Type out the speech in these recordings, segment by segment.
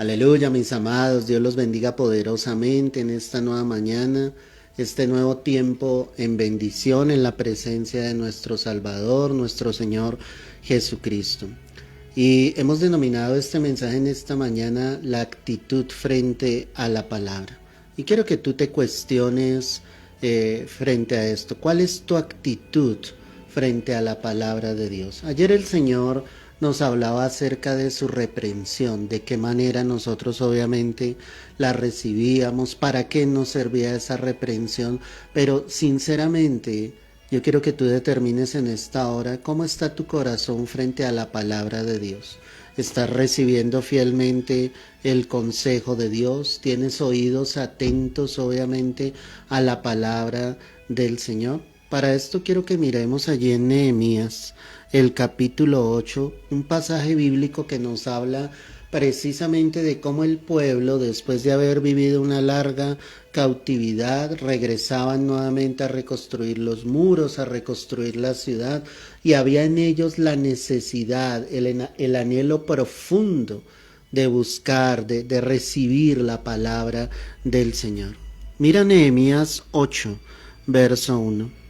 Aleluya, mis amados, Dios los bendiga poderosamente en esta nueva mañana, este nuevo tiempo en bendición en la presencia de nuestro Salvador, nuestro Señor Jesucristo. Y hemos denominado este mensaje en esta mañana la actitud frente a la palabra. Y quiero que tú te cuestiones frente a esto. ¿Cuál es tu actitud frente a la palabra de Dios? Ayer el Señor nos hablaba acerca de su reprensión, de qué manera nosotros obviamente la recibíamos, para qué nos servía esa reprensión, pero sinceramente yo quiero que tú determines en esta hora cómo está tu corazón frente a la palabra de Dios. ¿Estás recibiendo fielmente el consejo de Dios? ¿Tienes oídos atentos obviamente a la palabra del Señor? Para esto quiero que miremos allí en Nehemías, el capítulo 8, un pasaje bíblico que nos habla precisamente de cómo el pueblo, después de haber vivido una larga cautividad, regresaban nuevamente a reconstruir los muros, a reconstruir la ciudad, y había en ellos la necesidad, el anhelo profundo de buscar, de recibir la palabra del Señor. Mira Nehemías 8, verso 1.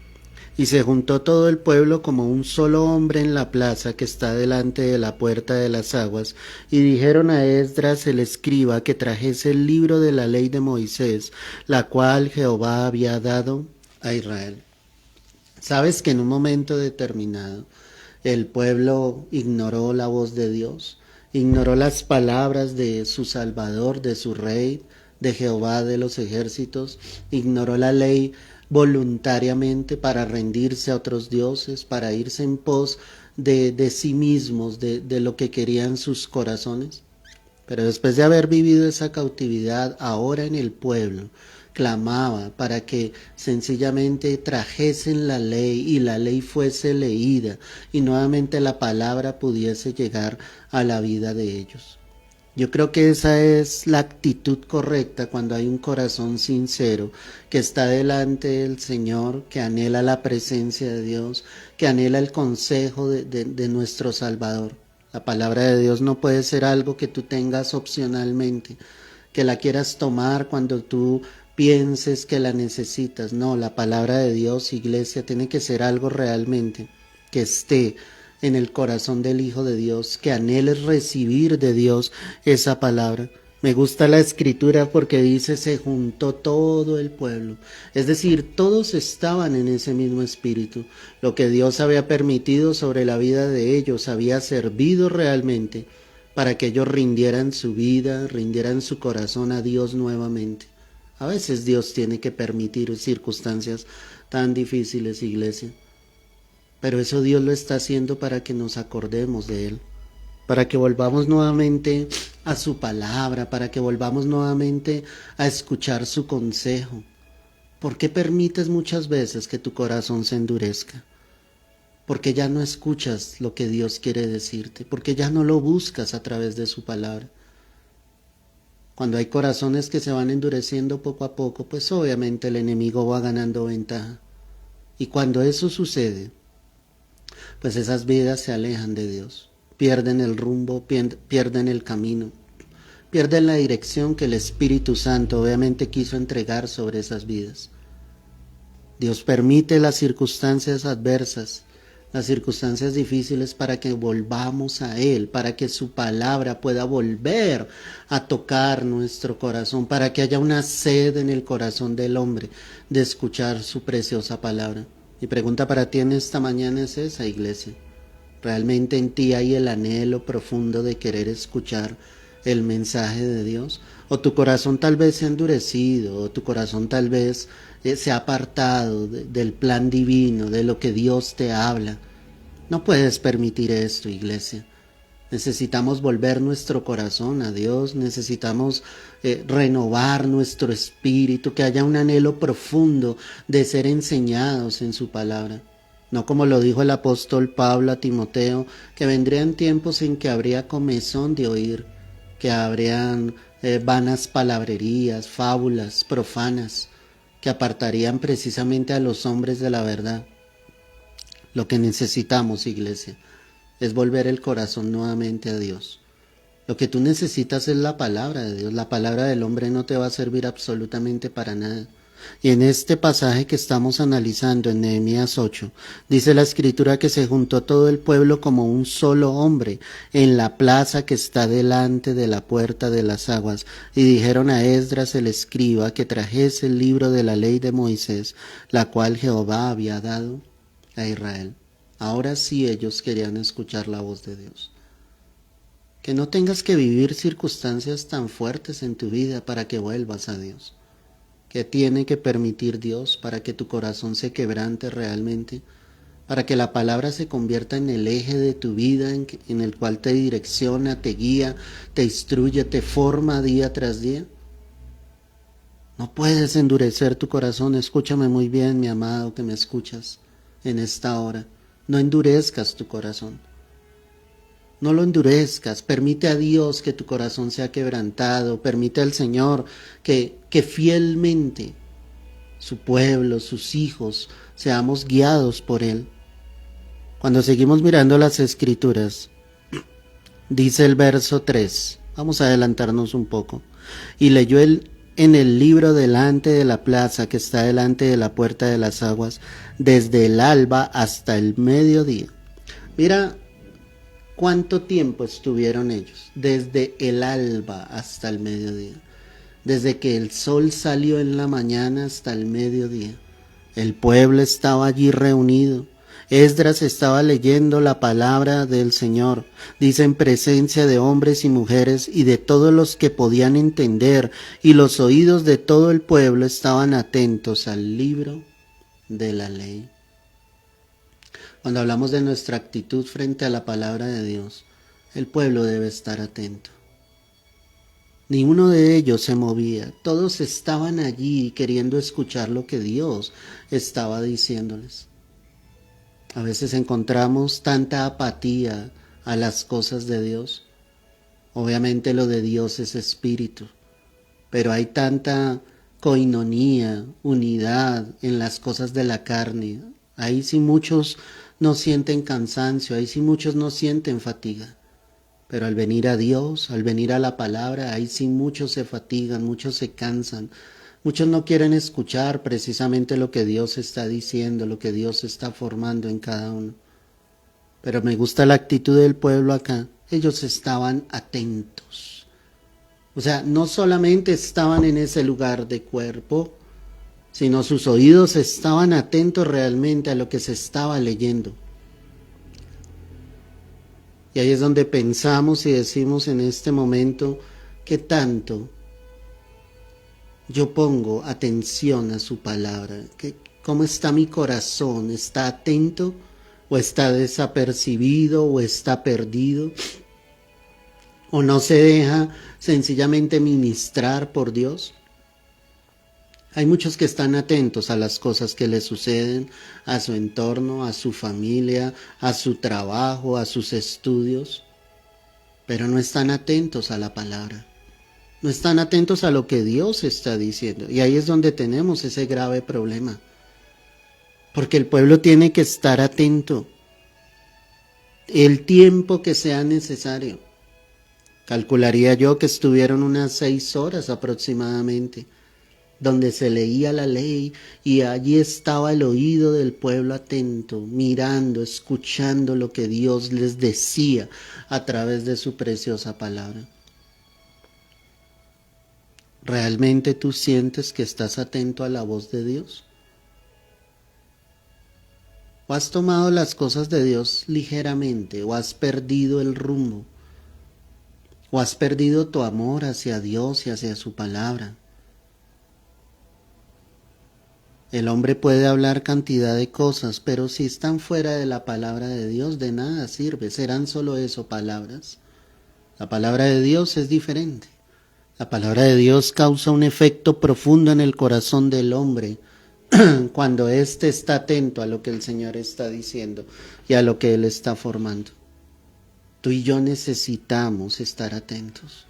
Y se juntó todo el pueblo como un solo hombre en la plaza que está delante de la puerta de las aguas, y dijeron a Esdras el escriba que trajese el libro de la ley de Moisés, la cual Jehová había dado a Israel. Sabes que en un momento determinado el pueblo ignoró la voz de Dios, ignoró las palabras de su Salvador, de su Rey, de Jehová de los ejércitos, ignoró la ley voluntariamente para rendirse a otros dioses, para irse en pos de sí mismos, de lo que querían sus corazones. Pero después de haber vivido esa cautividad, ahora en el pueblo clamaba para que sencillamente trajesen la ley y la ley fuese leída y nuevamente la palabra pudiese llegar a la vida de ellos. Yo creo que esa es la actitud correcta cuando hay un corazón sincero que está delante del Señor, que anhela la presencia de Dios, que anhela el consejo de nuestro Salvador. La palabra de Dios no puede ser algo que tú tengas opcionalmente, que la quieras tomar cuando tú pienses que la necesitas. No, la palabra de Dios, iglesia, tiene que ser algo realmente que esté en el corazón del Hijo de Dios, que anheles recibir de Dios esa palabra. Me gusta la escritura porque dice se juntó todo el pueblo, es decir, todos estaban en ese mismo espíritu. Lo que Dios había permitido sobre la vida de ellos había servido realmente para que ellos rindieran su vida, rindieran su corazón a Dios nuevamente. A veces Dios tiene que permitir circunstancias tan difíciles, iglesia. Pero eso Dios lo está haciendo para que nos acordemos de Él, para que volvamos nuevamente a su palabra, para que volvamos nuevamente a escuchar su consejo. ¿Por qué permites muchas veces que tu corazón se endurezca? Porque ya no escuchas lo que Dios quiere decirte, porque ya no lo buscas a través de su palabra. Cuando hay corazones que se van endureciendo poco a poco, pues obviamente el enemigo va ganando ventaja. Y cuando eso sucede, pues esas vidas se alejan de Dios, pierden el rumbo, pierden el camino, pierden la dirección que el Espíritu Santo obviamente quiso entregar sobre esas vidas. Dios permite las circunstancias adversas, las circunstancias difíciles para que volvamos a Él, para que su palabra pueda volver a tocar nuestro corazón, para que haya una sed en el corazón del hombre de escuchar su preciosa palabra. Mi pregunta para ti en esta mañana es esa, iglesia. ¿Realmente en ti hay el anhelo profundo de querer escuchar el mensaje de Dios? ¿O tu corazón tal vez se ha endurecido? ¿O tu corazón tal vez se ha apartado del plan divino, de lo que Dios te habla? No puedes permitir esto, iglesia. Necesitamos volver nuestro corazón a Dios, necesitamos renovar nuestro espíritu, que haya un anhelo profundo de ser enseñados en su palabra. No como lo dijo el apóstol Pablo a Timoteo, que vendrían tiempos en que habría comezón de oír, que habrían vanas palabrerías, fábulas profanas, que apartarían precisamente a los hombres de la verdad. Lo que necesitamos, iglesia, es volver el corazón nuevamente a Dios. Lo que tú necesitas es la palabra de Dios. La palabra del hombre no te va a servir absolutamente para nada. Y en este pasaje que estamos analizando en Nehemías 8, dice la escritura que se juntó todo el pueblo como un solo hombre en la plaza que está delante de la puerta de las aguas, y dijeron a Esdras el escriba que trajese el libro de la ley de Moisés, la cual Jehová había dado a Israel. Ahora sí ellos querían escuchar la voz de Dios. Que no tengas que vivir circunstancias tan fuertes en tu vida para que vuelvas a Dios. ¿Qué tiene que permitir Dios para que tu corazón se quebrante realmente? Para que la palabra se convierta en el eje de tu vida, en el cual te direcciona, te guía, te instruye, te forma día tras día. No puedes endurecer tu corazón. Escúchame muy bien, mi amado, que me escuchas en esta hora. No endurezcas tu corazón. No lo endurezcas, permite a Dios que tu corazón sea quebrantado, permite al Señor que fielmente su pueblo, sus hijos, seamos guiados por Él. Cuando seguimos mirando las Escrituras, dice el verso 3, vamos a adelantarnos un poco, y leyó él en el libro delante de la plaza que está delante de la puerta de las aguas, desde el alba hasta el mediodía. Mira, ¿cuánto tiempo estuvieron ellos? Desde el alba hasta el mediodía. Desde que el sol salió en la mañana hasta el mediodía. El pueblo estaba allí reunido. Esdras estaba leyendo la palabra del Señor. Dice en presencia de hombres y mujeres y de todos los que podían entender, y los oídos de todo el pueblo estaban atentos al libro de la ley. Cuando hablamos de nuestra actitud frente a la palabra de Dios, el pueblo debe estar atento. Ni uno de ellos se movía, todos estaban allí queriendo escuchar lo que Dios estaba diciéndoles. A veces encontramos tanta apatía a las cosas de Dios. Obviamente lo de Dios es espíritu, pero hay tanta coinonía, unidad en las cosas de la carne. Ahí sí muchos no sienten cansancio, ahí sí muchos no sienten fatiga. Pero al venir a Dios, al venir a la palabra, ahí sí muchos se fatigan, muchos se cansan. Muchos no quieren escuchar precisamente lo que Dios está diciendo, lo que Dios está formando en cada uno. Pero me gusta la actitud del pueblo acá. Ellos estaban atentos. O sea, no solamente estaban en ese lugar de cuerpo, sino sus oídos estaban atentos realmente a lo que se estaba leyendo. Y ahí es donde pensamos y decimos en este momento, ¿qué tanto yo pongo atención a su palabra? ¿Cómo está mi corazón? ¿Está atento o está desapercibido o está perdido? ¿O no se deja sencillamente ministrar por Dios? Hay muchos que están atentos a las cosas que les suceden, a su entorno, a su familia, a su trabajo, a sus estudios, pero no están atentos a la palabra. No están atentos a lo que Dios está diciendo. Y ahí es donde tenemos ese grave problema. Porque el pueblo tiene que estar atento el tiempo que sea necesario. Calcularía yo que estuvieron unas 6 horas aproximadamente, donde se leía la ley y allí estaba el oído del pueblo atento, mirando, escuchando lo que Dios les decía a través de su preciosa palabra. ¿Realmente tú sientes que estás atento a la voz de Dios? ¿O has tomado las cosas de Dios ligeramente? ¿O has perdido el rumbo? ¿O has perdido tu amor hacia Dios y hacia su palabra? El hombre puede hablar cantidad de cosas, pero si están fuera de la palabra de Dios, de nada sirve. Serán solo eso, palabras. La palabra de Dios es diferente. La palabra de Dios causa un efecto profundo en el corazón del hombre cuando éste está atento a lo que el Señor está diciendo y a lo que Él está formando. Tú y yo necesitamos estar atentos.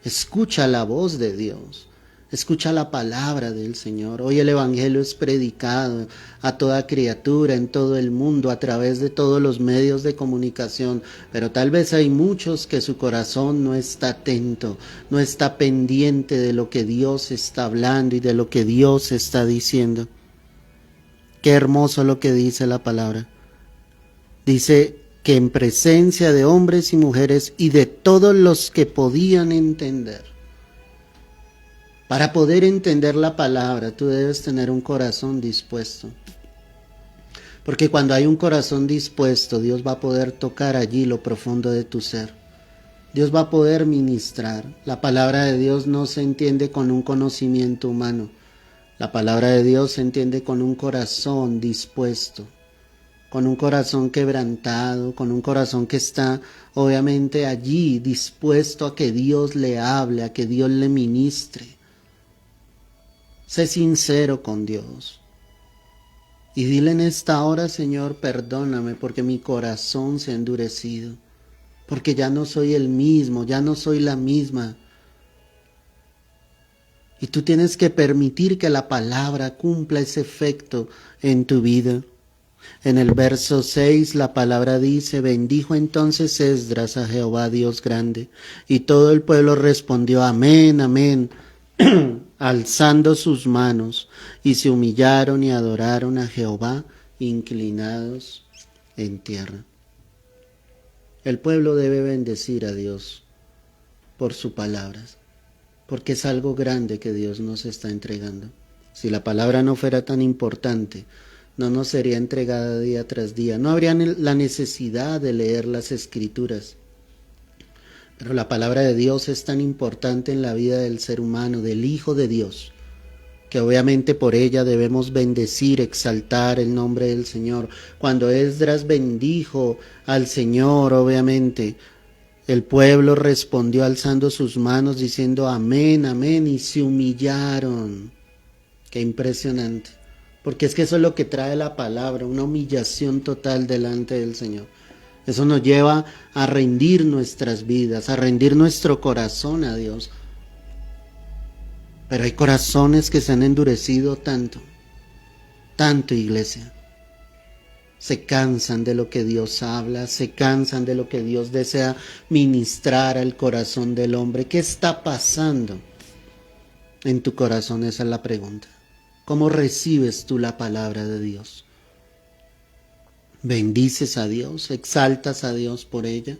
Escucha la voz de Dios. Escucha la palabra del Señor. Hoy el Evangelio es predicado a toda criatura en todo el mundo a través de todos los medios de comunicación, pero tal vez hay muchos que su corazón no está atento, no está pendiente de lo que Dios está hablando y de lo que Dios está diciendo. Qué hermoso lo que dice la palabra. Dice que en presencia de hombres y mujeres y de todos los que podían entender. Para poder entender la palabra, tú debes tener un corazón dispuesto. Porque cuando hay un corazón dispuesto, Dios va a poder tocar allí lo profundo de tu ser. Dios va a poder ministrar. La palabra de Dios no se entiende con un conocimiento humano. La palabra de Dios se entiende con un corazón dispuesto, con un corazón quebrantado, con un corazón que está obviamente allí dispuesto a que Dios le hable, a que Dios le ministre. Sé sincero con Dios y dile en esta hora: Señor, perdóname porque mi corazón se ha endurecido, porque ya no soy el mismo, ya no soy la misma. Y tú tienes que permitir que la palabra cumpla ese efecto en tu vida. En el verso 6 la palabra dice: bendijo entonces Esdras a Jehová Dios grande, y todo el pueblo respondió: amén, amén, alzando sus manos, y se humillaron y adoraron a Jehová, inclinados en tierra. El pueblo debe bendecir a Dios por su palabra, porque es algo grande que Dios nos está entregando. Si la palabra no fuera tan importante, no nos sería entregada día tras día, no habría la necesidad de leer las Escrituras. Pero la palabra de Dios es tan importante en la vida del ser humano, del Hijo de Dios, que obviamente por ella debemos bendecir, exaltar el nombre del Señor. Cuando Esdras bendijo al Señor, obviamente, el pueblo respondió alzando sus manos diciendo: amén, amén, y se humillaron. Qué impresionante, porque es que eso es lo que trae la palabra, una humillación total delante del Señor. Eso nos lleva a rendir nuestras vidas, a rendir nuestro corazón a Dios. Pero hay corazones que se han endurecido tanto, iglesia. Se cansan de lo que Dios habla, se cansan de lo que Dios desea ministrar al corazón del hombre. ¿Qué está pasando en tu corazón? Esa es la pregunta. ¿Cómo recibes tú la palabra de Dios? ¿Bendices a Dios? ¿Exaltas a Dios por ella?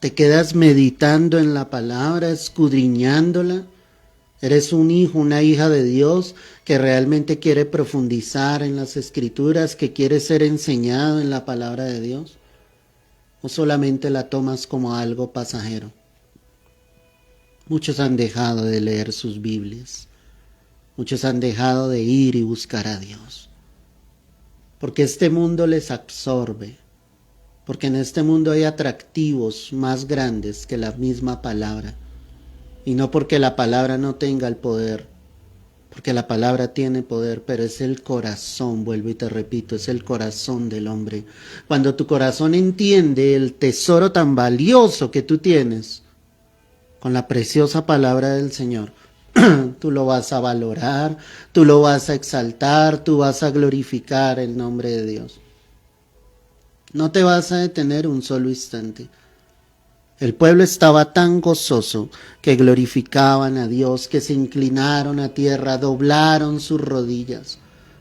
¿Te quedas meditando en la palabra, escudriñándola? ¿Eres un hijo, una hija de Dios que realmente quiere profundizar en las Escrituras, que quiere ser enseñado en la palabra de Dios? ¿O solamente la tomas como algo pasajero? Muchos han dejado de leer sus Biblias. Muchos han dejado de ir y buscar a Dios. Porque este mundo les absorbe. Porque en este mundo hay atractivos más grandes que la misma palabra. Y no porque la palabra no tenga el poder, porque la palabra tiene poder, pero es el corazón, vuelvo y te repito, es el corazón del hombre. Cuando tu corazón entiende el tesoro tan valioso que tú tienes, con la preciosa palabra del Señor, tú lo vas a valorar, tú lo vas a exaltar, tú vas a glorificar el nombre de Dios. No te vas a detener un solo instante. El pueblo estaba tan gozoso que glorificaban a Dios, que se inclinaron a tierra, doblaron sus rodillas.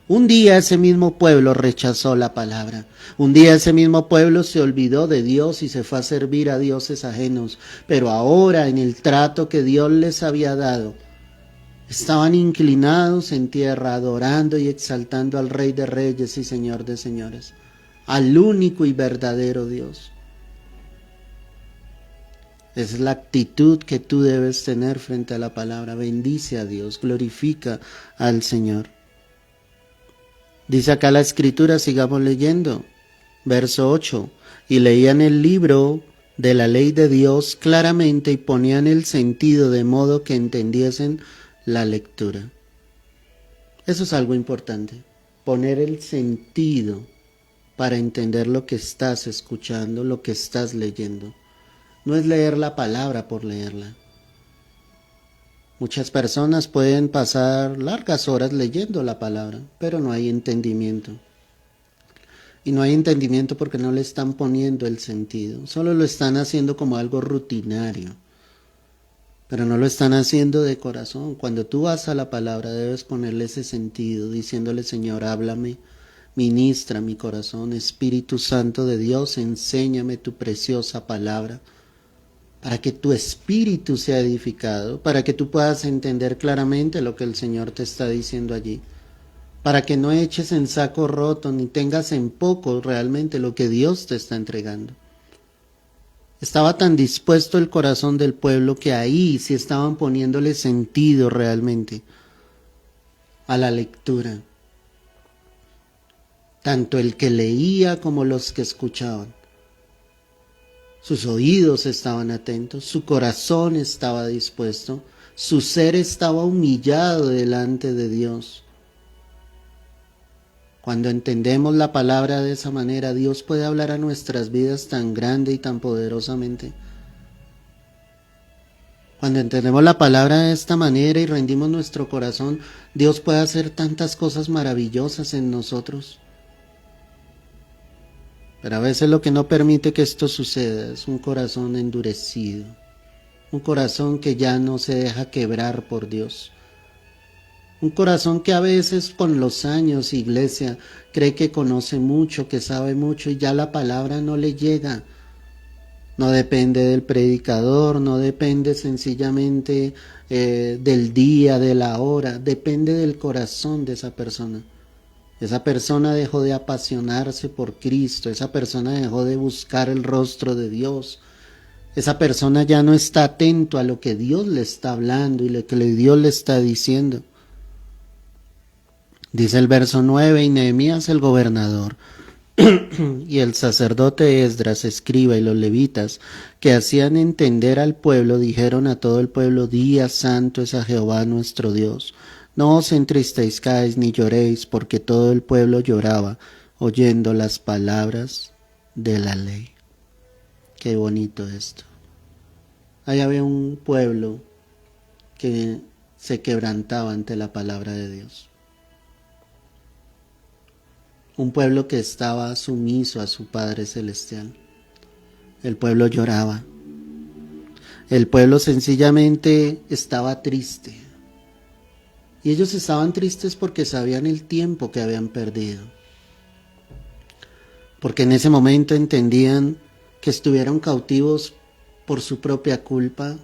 Un día ese mismo pueblo rechazó la palabra. Un día ese mismo pueblo se olvidó de Dios y se fue a servir a dioses ajenos. Pero ahora, en el trato que Dios les había dado, estaban inclinados en tierra, adorando y exaltando al Rey de Reyes y Señor de Señores, al único y verdadero Dios. Esa es la actitud que tú debes tener frente a la palabra. Bendice a Dios, glorifica al Señor. Dice acá la Escritura, sigamos leyendo. Verso 8. Y leían el libro de la ley de Dios claramente y ponían el sentido de modo que entendiesen la lectura. Eso es algo importante. Poner el sentido para entender lo que estás escuchando, lo que estás leyendo. No es leer la palabra por leerla. Muchas personas pueden pasar largas horas leyendo la palabra, pero no hay entendimiento. Y no hay entendimiento porque no le están poniendo el sentido, solo lo están haciendo como algo rutinario, pero no lo están haciendo de corazón. Cuando tú vas a la palabra debes ponerle ese sentido, diciéndole: Señor, háblame, ministra mi corazón, Espíritu Santo de Dios, enséñame tu preciosa palabra, para que tu espíritu sea edificado, para que tú puedas entender claramente lo que el Señor te está diciendo allí, para que no eches en saco roto ni tengas en poco realmente lo que Dios te está entregando. Estaba tan dispuesto el corazón del pueblo que ahí sí estaban poniéndole sentido realmente a la lectura, tanto el que leía como los que escuchaban. Sus oídos estaban atentos, su corazón estaba dispuesto, su ser estaba humillado delante de Dios. Cuando entendemos la palabra de esa manera, Dios puede hablar a nuestras vidas tan grande y tan poderosamente. Cuando entendemos la palabra de esta manera y rendimos nuestro corazón, Dios puede hacer tantas cosas maravillosas en nosotros. Pero a veces lo que no permite que esto suceda es un corazón endurecido, un corazón que ya no se deja quebrar por Dios. Un corazón que a veces con los años, iglesia, cree que conoce mucho, que sabe mucho y ya la palabra no le llega. No depende del predicador, no depende sencillamente del día, de la hora, depende del corazón de esa persona. Esa persona dejó de apasionarse por Cristo, esa persona dejó de buscar el rostro de Dios. Esa persona ya no está atento a lo que Dios le está hablando y lo que Dios le está diciendo. Dice el verso 9: y Nehemías el gobernador y el sacerdote Esdras escriba y los levitas que hacían entender al pueblo dijeron a todo el pueblo: día santo es a Jehová nuestro Dios. No os entristezcáis ni lloréis, porque todo el pueblo lloraba oyendo las palabras de la ley. Qué bonito esto. Ahí había un pueblo que se quebrantaba ante la palabra de Dios. Un pueblo que estaba sumiso a su Padre Celestial. El pueblo lloraba. El pueblo sencillamente estaba triste. Y ellos estaban tristes porque sabían el tiempo que habían perdido. Porque en ese momento entendían que estuvieron cautivos por su propia culpa,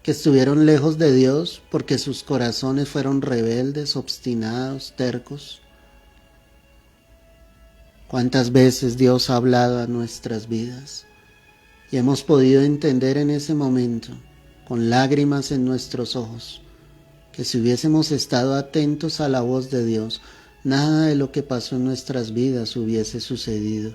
que estuvieron lejos de Dios porque sus corazones fueron rebeldes, obstinados, tercos. ¿Cuántas veces Dios ha hablado a nuestras vidas y hemos podido entender en ese momento, con lágrimas en nuestros ojos, que si hubiésemos estado atentos a la voz de Dios, nada de lo que pasó en nuestras vidas hubiese sucedido?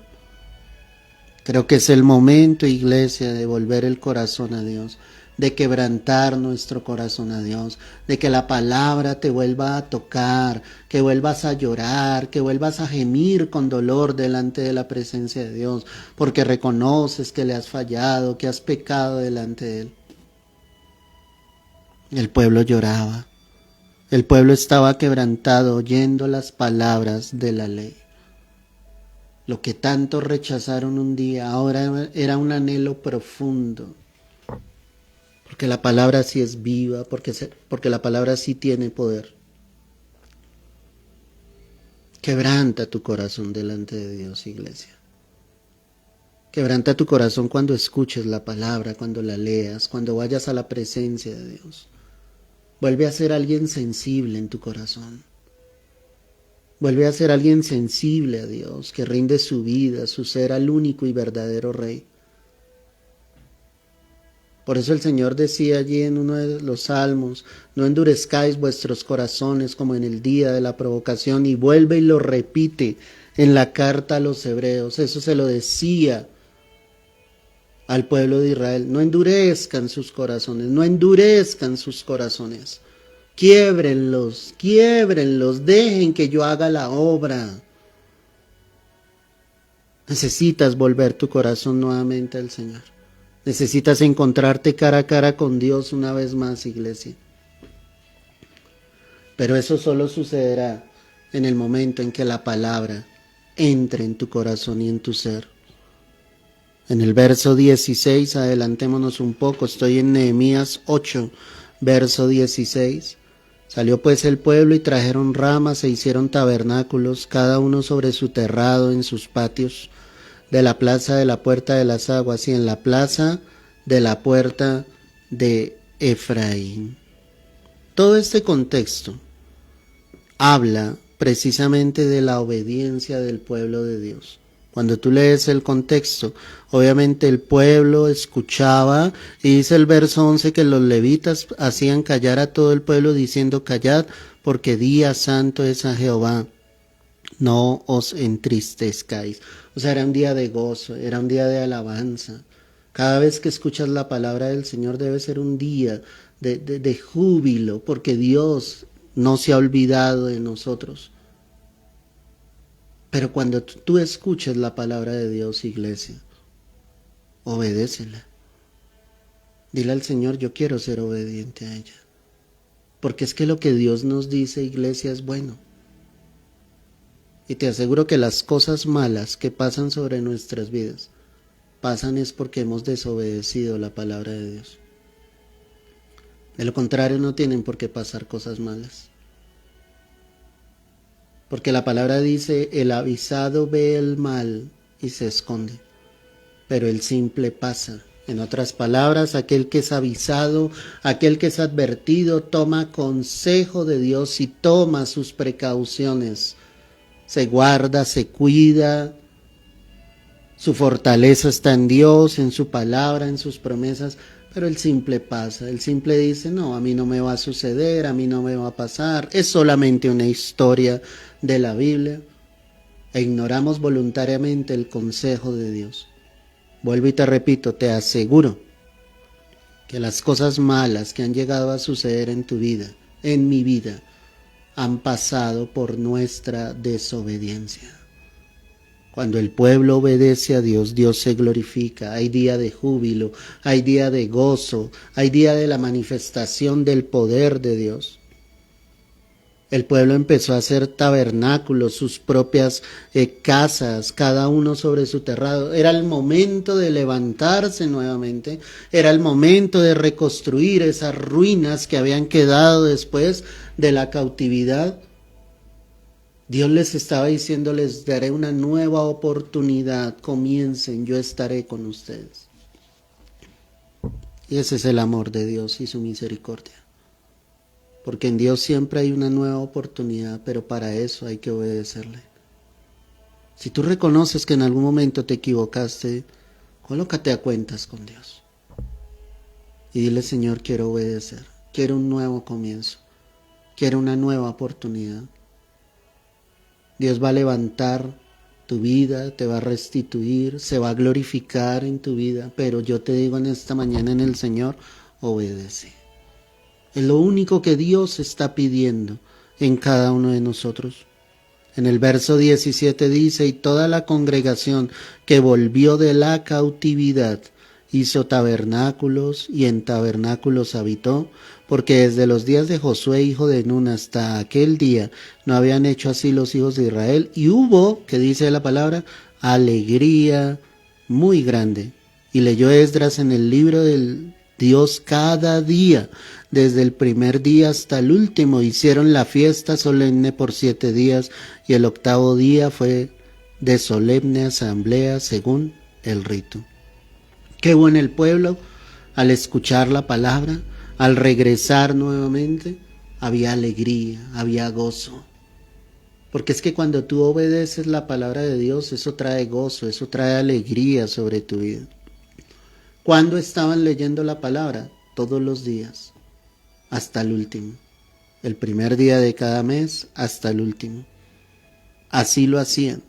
Creo que es el momento, iglesia, de volver el corazón a Dios, de quebrantar nuestro corazón a Dios, de que la palabra te vuelva a tocar, que vuelvas a llorar, que vuelvas a gemir con dolor delante de la presencia de Dios, porque reconoces que le has fallado, que has pecado delante de Él. El pueblo lloraba, el pueblo estaba quebrantado oyendo las palabras de la ley. Lo que tanto rechazaron un día, ahora era un anhelo profundo. Porque la palabra sí es viva, porque la palabra sí tiene poder. Quebranta tu corazón delante de Dios, iglesia. Quebranta tu corazón cuando escuches la palabra, cuando la leas, cuando vayas a la presencia de Dios. Vuelve a ser alguien sensible en tu corazón. Vuelve a ser alguien sensible a Dios, que rinde su vida, su ser al único y verdadero Rey. Por eso el Señor decía allí en uno de los salmos: no endurezcáis vuestros corazones como en el día de la provocación, y vuelve y lo repite en la carta a los hebreos. Eso se lo decía al pueblo de Israel: no endurezcan sus corazones, no endurezcan sus corazones. Quiébrenlos, quiébrenlos, dejen que yo haga la obra. Necesitas volver tu corazón nuevamente al Señor. Necesitas encontrarte cara a cara con Dios una vez más, iglesia. Pero eso solo sucederá en el momento en que la palabra entre en tu corazón y en tu ser. En el verso 16, adelantémonos un poco, estoy en Nehemías 8, verso 16. Salió pues el pueblo y trajeron ramas e hicieron tabernáculos, cada uno sobre su terrado en sus patios, de la plaza de la puerta de las aguas y en la plaza de la puerta de Efraín. Todo este contexto habla precisamente de la obediencia del pueblo de Dios. Cuando tú lees el contexto, obviamente el pueblo escuchaba, y dice el verso 11 que los levitas hacían callar a todo el pueblo diciendo: callad, porque día santo es a Jehová, no os entristezcáis. O sea, era un día de gozo, era un día de alabanza. Cada vez que escuchas la palabra del Señor debe ser un día de júbilo, porque Dios no se ha olvidado de nosotros. Pero cuando tú escuches la palabra de Dios, iglesia, obedécela. Dile al Señor: yo quiero ser obediente a ella. Porque es que lo que Dios nos dice, iglesia, es bueno. Y te aseguro que las cosas malas que pasan sobre nuestras vidas, pasan es porque hemos desobedecido la palabra de Dios. De lo contrario, no tienen por qué pasar cosas malas. Porque la palabra dice: el avisado ve el mal y se esconde, pero el simple pasa. En otras palabras, aquel que es avisado, aquel que es advertido, toma consejo de Dios y toma sus precauciones. Se guarda, se cuida. Su fortaleza está en Dios, en su palabra, en sus promesas. Pero el simple pasa, el simple dice: no, a mí no me va a suceder, a mí no me va a pasar, es solamente una historia de la Biblia. E ignoramos voluntariamente el consejo de Dios. Vuelvo y te repito, te aseguro que las cosas malas que han llegado a suceder en tu vida, en mi vida, han pasado por nuestra desobediencia. Cuando el pueblo obedece a Dios, Dios se glorifica. Hay día de júbilo, hay día de gozo, hay día de la manifestación del poder de Dios. El pueblo empezó a hacer tabernáculos, sus propias casas, cada uno sobre su terrado. Era el momento de levantarse nuevamente, era el momento de reconstruir esas ruinas que habían quedado después de la cautividad. Dios les estaba diciendo: les daré una nueva oportunidad, comiencen, yo estaré con ustedes. Y ese es el amor de Dios y su misericordia. Porque en Dios siempre hay una nueva oportunidad, pero para eso hay que obedecerle. Si tú reconoces que en algún momento te equivocaste, colócate a cuentas con Dios. Y dile: Señor, quiero obedecer, quiero un nuevo comienzo, quiero una nueva oportunidad. Dios va a levantar tu vida, te va a restituir, se va a glorificar en tu vida, pero yo te digo en esta mañana en el Señor: obedece. Es lo único que Dios está pidiendo en cada uno de nosotros. En el verso 17 dice: y toda la congregación que volvió de la cautividad hizo tabernáculos y en tabernáculos habitó, porque desde los días de Josué hijo de Nun hasta aquel día no habían hecho así los hijos de Israel, y hubo, que dice la palabra, alegría muy grande. Y leyó Esdras en el libro del Dios cada día, desde el primer día hasta el último. Hicieron la fiesta solemne por 7 días, y el 8º día fue de solemne asamblea según el rito. Qué bueno el pueblo al escuchar la palabra, al regresar nuevamente, había alegría, había gozo. Porque es que cuando tú obedeces la palabra de Dios, eso trae gozo, eso trae alegría sobre tu vida. ¿Cuándo estaban leyendo la palabra? Todos los días, hasta el último. El primer día de cada mes hasta el último. Así lo hacían.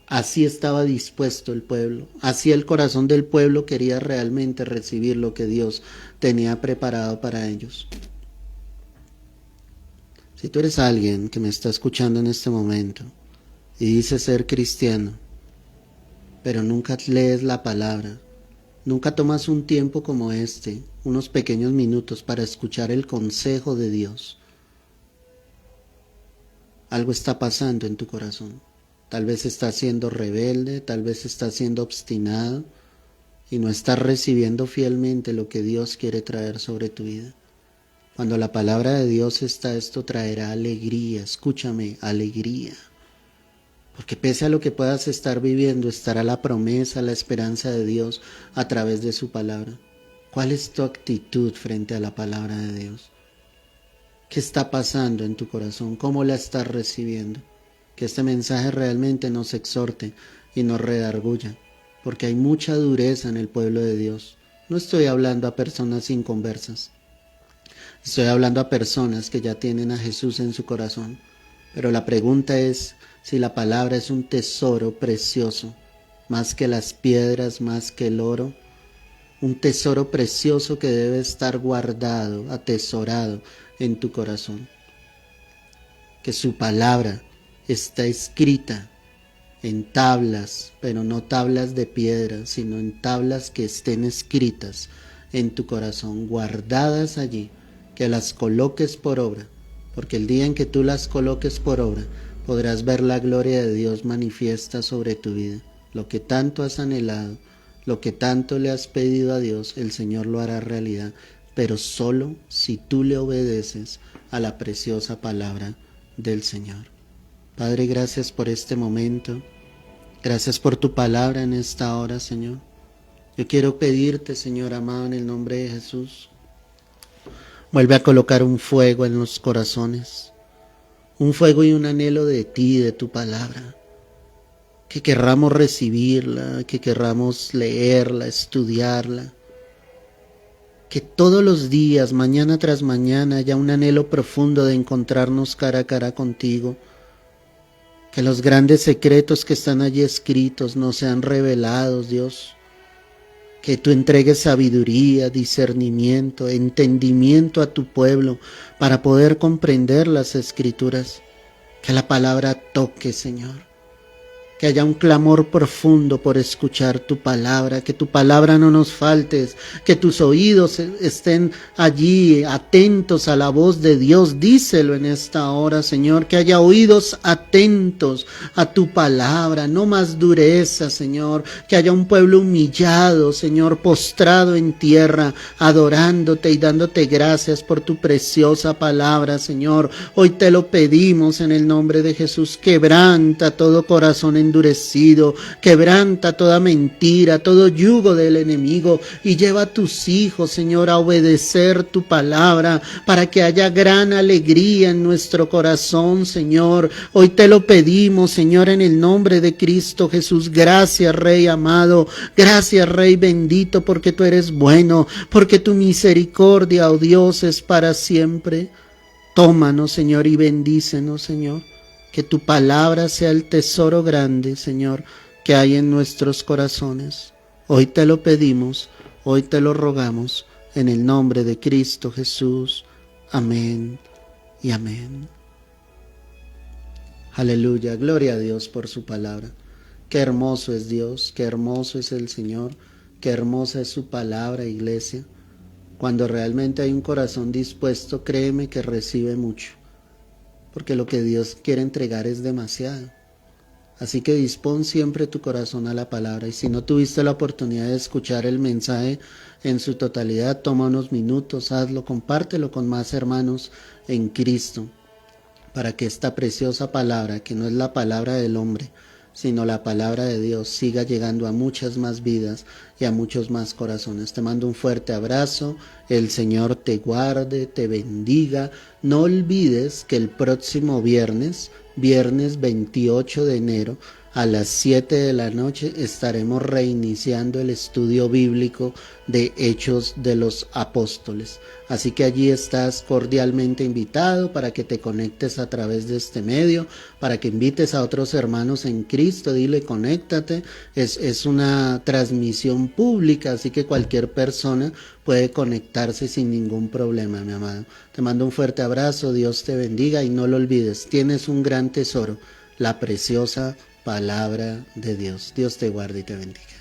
Así estaba dispuesto el pueblo. Así el corazón del pueblo quería realmente recibir lo que Dios tenía preparado para ellos. Si tú eres alguien que me está escuchando en este momento y dice ser cristiano, pero nunca lees la palabra, Nunca tomas un tiempo como este, unos pequeños minutos para escuchar el consejo de Dios. Algo está pasando en tu corazón. Tal vez estás siendo rebelde, tal vez estás siendo obstinado y no estás recibiendo fielmente lo que Dios quiere traer sobre tu vida. Cuando la palabra de Dios está, esto traerá alegría. Escúchame, alegría. Porque pese a lo que puedas estar viviendo, estará la promesa, la esperanza de Dios a través de su palabra. ¿Cuál es tu actitud frente a la palabra de Dios? ¿Qué está pasando en tu corazón? ¿Cómo la estás recibiendo? Que este mensaje realmente nos exhorte y nos redarguya, porque hay mucha dureza en el pueblo de Dios. No estoy hablando a personas inconversas. Estoy hablando a personas que ya tienen a Jesús en su corazón. Pero la pregunta es si la palabra es un tesoro precioso, más que las piedras, más que el oro. Un tesoro precioso que debe estar guardado, atesorado en tu corazón. Que su palabra está escrita en tablas, pero no tablas de piedra, sino en tablas que estén escritas en tu corazón, guardadas allí, que las coloques por obra, porque el día en que tú las coloques por obra, podrás ver la gloria de Dios manifiesta sobre tu vida. Lo que tanto has anhelado, lo que tanto le has pedido a Dios, el Señor lo hará realidad, pero solo si tú le obedeces a la preciosa palabra del Señor. Padre, gracias por este momento. Gracias por tu palabra en esta hora, Señor. Yo quiero pedirte, Señor amado, en el nombre de Jesús, vuelve a colocar un fuego en los corazones, un fuego y un anhelo de ti, de tu palabra, que querramos recibirla, que querramos leerla, estudiarla, que todos los días, mañana tras mañana, haya un anhelo profundo de encontrarnos cara a cara contigo, que los grandes secretos que están allí escritos nos sean revelados, Dios. Que tú entregues sabiduría, discernimiento, entendimiento a tu pueblo para poder comprender las Escrituras. Que la palabra toque, Señor. Que haya un clamor profundo por escuchar tu palabra, que tu palabra no nos faltes, que tus oídos estén allí atentos a la voz de Dios. Díselo en esta hora, Señor, que haya oídos atentos a tu palabra, no más dureza, Señor, que haya un pueblo humillado, Señor, postrado en tierra, adorándote y dándote gracias por tu preciosa palabra, Señor. Hoy te lo pedimos en el nombre de Jesús. Quebranta todo corazón endurecido, quebranta toda mentira, todo yugo del enemigo y lleva a tus hijos, Señor, a obedecer tu palabra para que haya gran alegría en nuestro corazón, Señor. Hoy te lo pedimos, Señor, en el nombre de Cristo Jesús. Gracias, Rey amado, gracias, Rey bendito, porque tú eres bueno, porque tu misericordia, oh Dios, es para siempre. Tómanos, Señor, y bendícenos, Señor. Que tu palabra sea el tesoro grande, Señor, que hay en nuestros corazones. Hoy te lo pedimos, hoy te lo rogamos, en el nombre de Cristo Jesús. Amén y amén. Aleluya, gloria a Dios por su palabra. Qué hermoso es Dios, qué hermoso es el Señor, qué hermosa es su palabra, iglesia. Cuando realmente hay un corazón dispuesto, créeme que recibe mucho. Porque lo que Dios quiere entregar es demasiado. Así que dispón siempre tu corazón a la palabra. Y si no tuviste la oportunidad de escuchar el mensaje en su totalidad, toma unos minutos, hazlo, compártelo con más hermanos en Cristo, para que esta preciosa palabra, que no es la palabra del hombre, sino la palabra de Dios, siga llegando a muchas más vidas y a muchos más corazones. Te mando un fuerte abrazo, el Señor te guarde, te bendiga. No olvides que el próximo viernes 28 de enero, a las 7 de la noche, estaremos reiniciando el estudio bíblico de Hechos de los Apóstoles. Así que allí estás cordialmente invitado para que te conectes a través de este medio, para que invites a otros hermanos en Cristo. Dile, conéctate. Es una transmisión pública, así que cualquier persona puede conectarse sin ningún problema, mi amado. Te mando un fuerte abrazo, Dios te bendiga y no lo olvides, tienes un gran tesoro, la preciosa palabra de Dios. Dios te guarde y te bendiga.